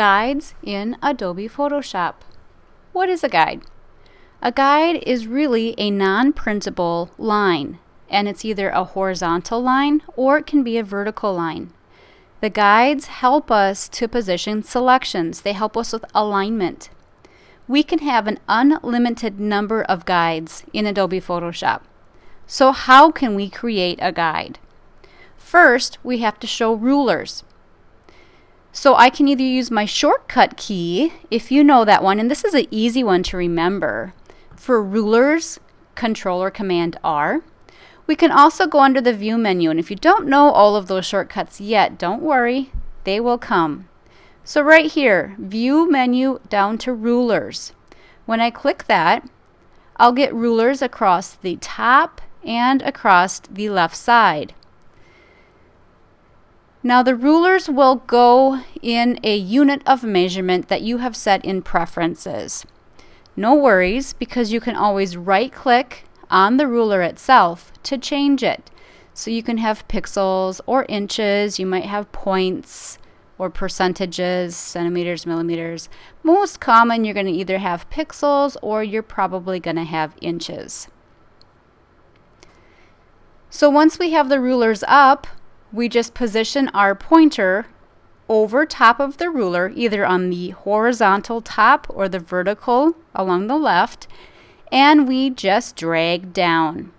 Guides in Adobe Photoshop. What is a guide? A guide is really a non-printable line, and it's either a horizontal line or it can be a vertical line. The guides help us to position selections. They help us with alignment. We can have an unlimited number of guides in Adobe Photoshop. So how can we create a guide? First, we have to show rulers. So I can either use my shortcut key, if you know that one, and this is an easy one to remember. For rulers, Control or Command R. We can also go under the View menu, and if you don't know all of those shortcuts yet, don't worry, they will come. So right here, View menu down to Rulers. When I click that, I'll get rulers across the top and across the left side. Now the rulers will go in a unit of measurement that you have set in Preferences. No worries, because you can always right-click on the ruler itself to change it. So you can have pixels or inches, you might have points or percentages, centimeters, millimeters. Most common, you're going to either have pixels or you're probably going to have inches. So once we have the rulers up, we just position our pointer over top of the ruler, either on the horizontal top or the vertical along the left, and we just drag down.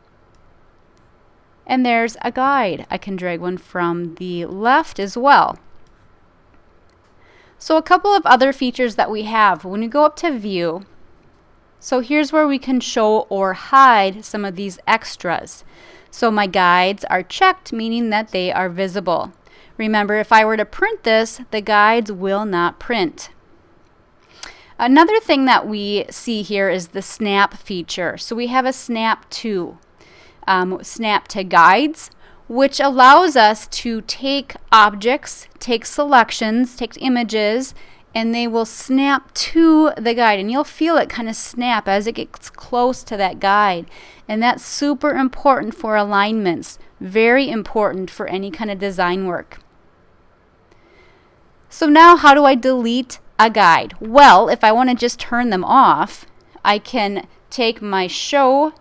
And there's a guide. I can drag one from the left as well. So a couple of other features that we have when you go up to View. So here's where we can show or hide some of these extras. So my guides are checked, meaning that they are visible. Remember, if I were to print this, the guides will not print. Another thing that we see here is the snap feature. So we have a snap to guides, which allows us to take objects, take selections, take images, and they will snap to the guide. And you'll feel it kind of snap as it gets close to that guide. And that's super important for alignments, very important for any kind of design work. So now how do I delete a guide? Well, if I want to just turn them off, I can take my Show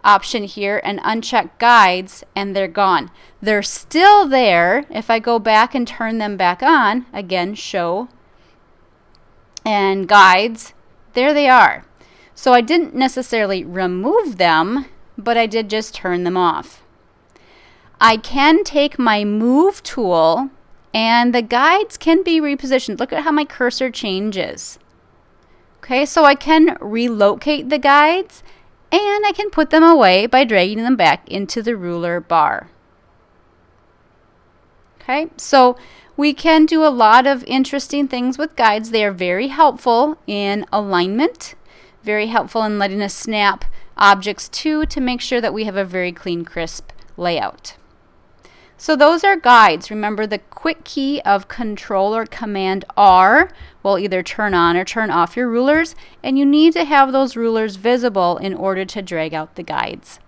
option here and uncheck Guides, and they're gone. They're still there. If I go back and turn them back on, again, Show and Guides, there they are. So I didn't necessarily remove them, but I did just turn them off. I can take my Move tool and the guides can be repositioned. Look at how my cursor changes. Okay, so I can relocate the guides and I can put them away by dragging them back into the ruler bar. Okay, so we can do a lot of interesting things with guides. They are very helpful in alignment, very helpful in letting us snap objects to make sure that we have a very clean, crisp layout. So those are guides. Remember, the quick key of Control or Command R will either turn on or turn off your rulers, and you need to have those rulers visible in order to drag out the guides.